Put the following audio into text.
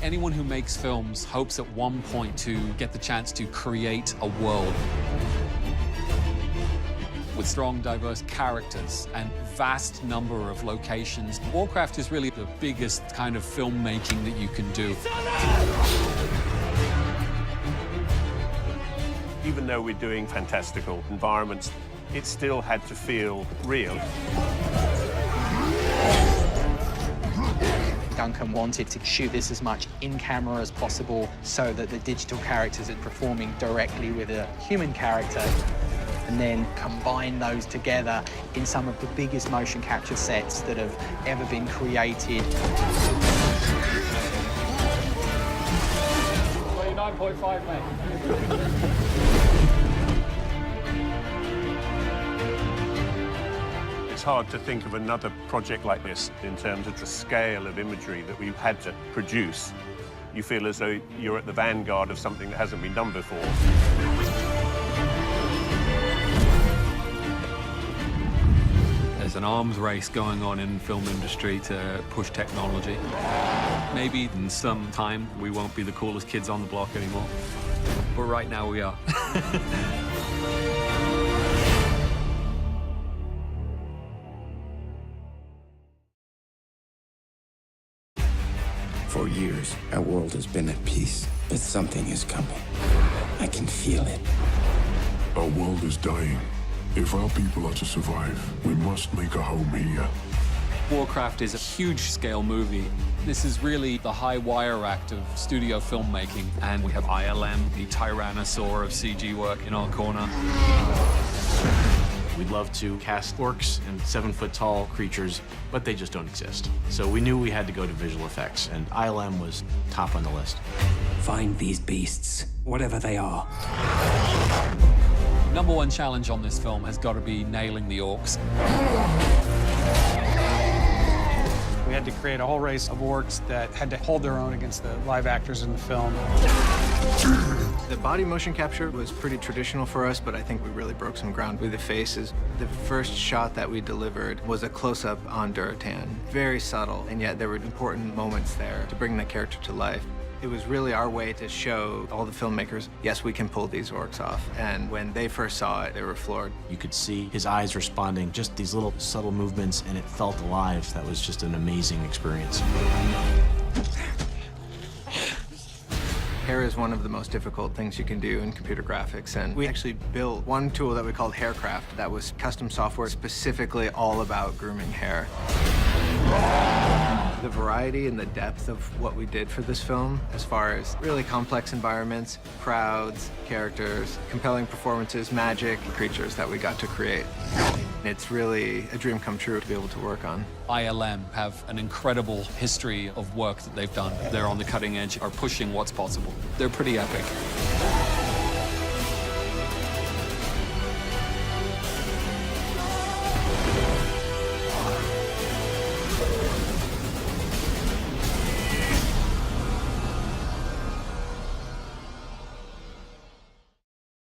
Anyone who makes films hopes at one point to get the chance to create a world with strong, diverse characters and vast number of locations. WARCRAFT is really the biggest kind of filmmaking that you can do. Even though we're doing fantastical environments, it still had to feel real. Duncan wanted to shoot this as much in camera as possible so that the digital characters are performing directly with a human character, and then combine those together in some of the biggest motion capture sets that have ever been created. 29.5, mate. It's hard to think of another project like this in terms of the scale of imagery that we've had to produce. You feel as though you're at the vanguard of something that hasn't been done before. There's an arms race going on in the film industry to push technology. Maybe in some time we won't be the coolest kids on the block anymore, but right now we are. For years, our world has been at peace, but something is coming. I can feel it. Our world is dying. If our people are to survive, we must make a home here. WARCRAFT is a huge-scale movie. This is really the high wire act of studio filmmaking, and we have ILM, the tyrannosaur of CG work, in our corner. We'd love to cast orcs and 7-foot-tall creatures, but they just don't exist. So we knew we had to go to visual effects, and ILM was top on the list. Find these beasts, whatever they are. Number one challenge on this film has got to be nailing the orcs. We had to create a whole race of orcs that had to hold their own against the live actors in the film. The body motion capture was pretty traditional for us, but I think we really broke some ground with the faces. The first shot that we delivered was a close-up on Duratan. Very subtle, and yet there were important moments there to bring the character to life. It was really our way to show all the filmmakers, yes, we can pull these orcs off. And when they first saw it, they were floored. You could see his eyes responding, just these little subtle movements, and it felt alive. That was just an amazing experience. Hair is one of the most difficult things you can do in computer graphics, and we actually built one tool that we called WARCRAFT that was custom software specifically all about grooming hair. The variety and the depth of what we did for this film, as far as really complex environments, crowds, characters, compelling performances, magic, creatures that we got to create. It's really a dream come true to be able to work on. ILM have an incredible history of work that they've done. They're on the cutting edge, are pushing what's possible. They're pretty epic.